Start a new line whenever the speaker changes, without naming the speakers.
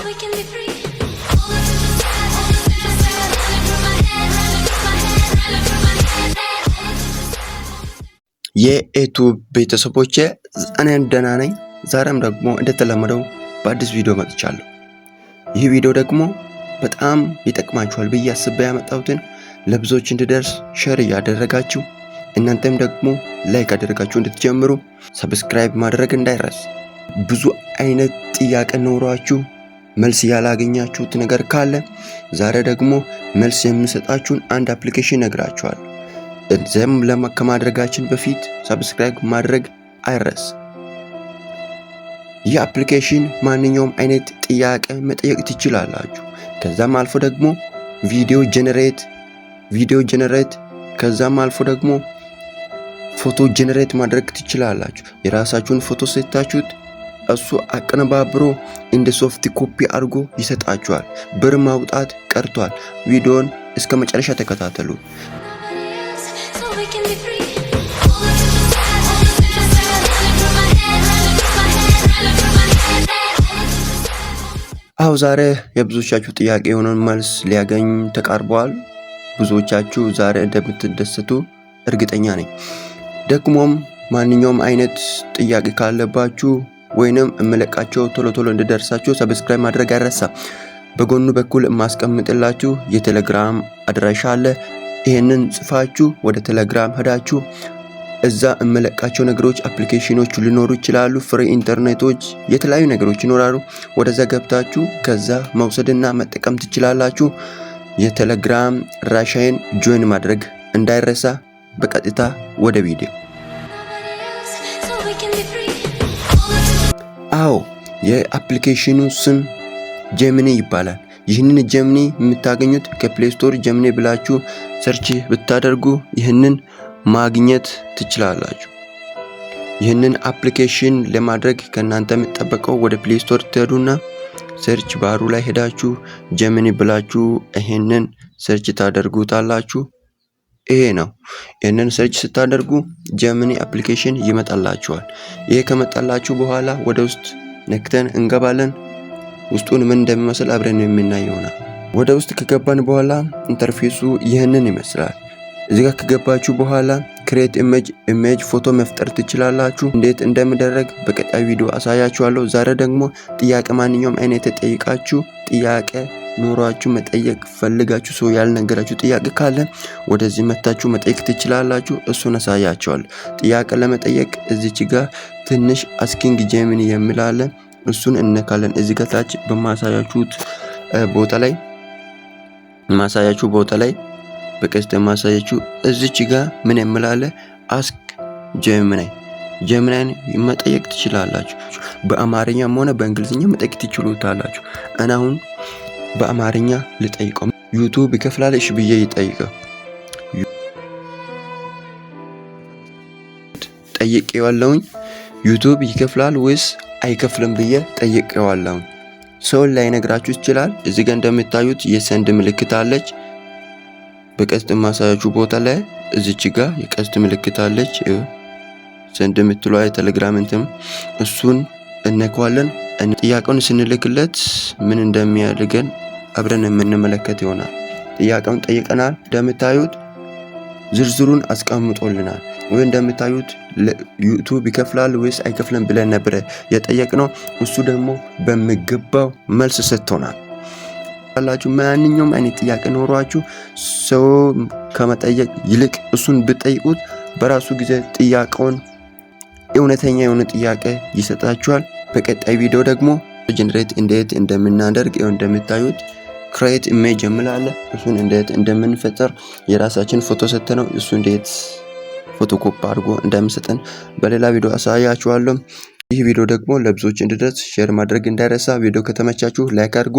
we can be free. All the feelings bad, all the feelings bad, running through my head, running through my head, running through my head. All the feelings bad.
የዩቲዩብ ቤተሰቦቼ እኔ ደህና ነኝ። ዛሬም ደግሞ እንደተለመደው በአዲስ ቪዲዮ መጥቻለሁ። ይህ ቪዲዮ ደግሞ በጣም ይጠቅማችኋል ብዬ አስቤ ያመጣሁትን ለብዙዎች እንዲደርስ ሼር እያደረጋችሁ እናንተም ደግሞ ላይክ አድርጋችሁ እንድትጀምሩ ሰብስክራይብ ማድረግ እንዳይረሳ። ብዙ አይነት ጥያቄ ኖሯችሁ መልስ ያላገኛችሁት ነገር ካለ ዛሬ ደግሞ መልስ የምሰጣችሁን አንድ አፕሊኬሽን ነግራችኋለሁ። እዚህም ከማድረጋችን በፊት ሰብስክራይብ ማድረግ አይረሳ። ይህ አፕሊኬሽን ማንኛውም አይነት ጥያቄ መጠየቅ ትችላላችሁ። ከዛም አልፎ ደግሞ ቪዲዮ ጀነሬት ከዛም አልፎ ደግሞ ፎቶ ጀነሬት ማድረግ ትችላላችሁ። የራሳችሁን ፎቶ ሰጣችሁት እሱ አቀነባብሮ እንደ ሶፍት ኮፒ አድርጎ ይሰጣችኋል። ብር ማውጣት ቀርቷል። ቪዲዮን እስከ መጨረሻ ተከታተሉ።
So we can be free. All the feelings bad, all the feelings bad, running through my head, running through my head, running through my head. All the feelings bad.
አው ዛሬ የብዙዎቻችሁ ጥያቄ የሆነውን መልስ ሊያገኝ ተቃርቧል። ብዙዎቻችሁ ዛሬ እንደምትደሰቱ እርግጠኛ ነኝ። ደግሞም ማንኛውም አይነት ጥያቄ ካለባችሁ ወይንም እመለቃቸው ቶሎ እንዲደርሳችሁ ሰብስክራይብ ማድረግ አይረሳ። በጎኑ በኩል ማስቀምጥላችሁ የቴሌግራም አድራሻ አለ። ይሄንን ጽፋችሁ ወደ ቴሌግራም ሄዳችሁ እዛ እመለቃቸው ነገሮች አፕሊኬሽኖች ሊኖሩ ይችላሉ። ፍሪ ኢንተርኔቶች የተለያዩ ነገሮች ይኖራሉ። ወደዛ ገብታችሁ ከዛ መውሰድና መጠቀም ትችላላችሁ። የቴሌግራም አድራሻዬን ጆይን ማድረግ እንዳይረሳ። በቀጥታ ወደ ቪዲዮ።
So we can be free. All the feelings
አዎ የአፕሊኬሽኑ ስም ጀሚኒ ይባላል። ይህንን ጀሚኒ የምታገኙት ከፕሌይ ስቶር ጀሚኒ ብላችሁ ሰርች ብታደርጉ ይህንን ማግኘት ትችላላችሁ። ይህንን አፕሊኬሽን ለማድረግ ከእናንተ የሚጠበቀው ወደ ፕሌይ ስቶር ትሄዱና ሰርች ባሩ ላይ ሄዳችሁ ጀሚኒ ብላችሁ ይህንን ሰርች ታደርጉታላችሁ። ይሄ ነው። ይህንን ሰርች ስታደርጉ ጀሚኒ አፕሊኬሽን ይመጣላችኋል። ይሄ ከመጣላችሁ በኋላ ወደ ውስጥ ነክተን እንገባለን። ውስጡን ምን እንደሚመስል አብረን የምናይ ይሆናል። ወደ ውስጥ ከገባን በኋላ ኢንተርፌሱ ይህንን ይመስላል። እዚህ ጋር ከገባችሁ በኋላ ክሬት ኢሜጅ ፎቶ መፍጠር ትችላላችሁ። እንዴት እንደሚደረግ በቀጣይ ቪዲዮ አሳያችኋለሁ። ዛሬ ደግሞ ጥያቄ ማንኛውም አይነት ተጠይቃችሁ ጥያቄ ኖሯችሁ መጠየቅ ፈልጋችሁ ሰው ያልነገራችሁ ጥያቄ ካለ ወደዚህ መታችሁ መጠየቅ ትችላላችሁ። እሱን አሳያችኋለሁ። ጥያቄ ለመጠየቅ እዚች ጋር ትንሽ አስኪንግ ጀሚኒ የሚላለ እሱን እነካለን። እዚህ ጋር ታች በማሳያችሁት ቦታ ላይ በቀስት ማሳያችሁ እዚች ጋር ምን የምላለ አስክ ጀሚናይን መጠየቅ ትችላላችሁ። በአማርኛም ሆነ በእንግሊዝኛ መጠየቅ ትችሉታላችሁ። እና አሁን በአማርኛ ልጠይቀው። ዩቲዩብ ይከፍላል እሺ ብዬ ይጠይቀው። ጠይቄዋለሁኝ። ዩቲዩብ ይከፍላል ወይስ አይከፍልም ብዬ ጠይቄዋለሁ። ሰው ላይ ነግራችሁ ይችላል። እዚህ ጋር እንደምታዩት የሰንድ ምልክት አለች። በቀስት ማሳያችሁ ቦታ ላይ እዚች ጋር የቀስት ምልክት አለች። ሰንድ የምትለው የቴሌግራም እንትም እሱን እነካዋለን። ጥያቄውን ስንልክለት ምን እንደሚያደርገን አብረን የምንመለከት ይሆናል። ጥያቄውን ጠይቀናል። እንደምታዩት ዝርዝሩን አስቀምጦልናል። ወይ እንደምታዩት ዩቲዩብ ይከፍላል ወይስ አይከፍልም ብለን ነበር የጠየቅነው። እሱ ደግሞ በሚገባው መልስ ሰጥቶናል። ያላችሁ ማንኛውም አይነት ጥያቄ ኖሯችሁ ሰው ከመጠየቅ ይልቅ እሱን ብትጠይቁት በራሱ ጊዜ ጥያቄውን እውነተኛ የሆነ ጥያቄ ይሰጣችኋል። በቀጣይ ቪዲዮ ደግሞ ጀነሬት እንዴት እንደምናደርግ እንደምታዩት ክሬት ኢሜጅ የምላለ እሱን እንዴት እንደምንፈጥር የራሳችን ፎቶ ሰጥተነው እሱ እንዴት ፎቶኮፒ አድርጎ እንደምሰጠን በሌላ ቪዲዮ አሳያችኋለሁ። ይህ ቪዲዮ ደግሞ ለብዙዎች እንዲደርስ ሼር ማድረግ እንዳይረሳ። ቪዲዮ ከተመቻችሁ ላይክ አድርጉ።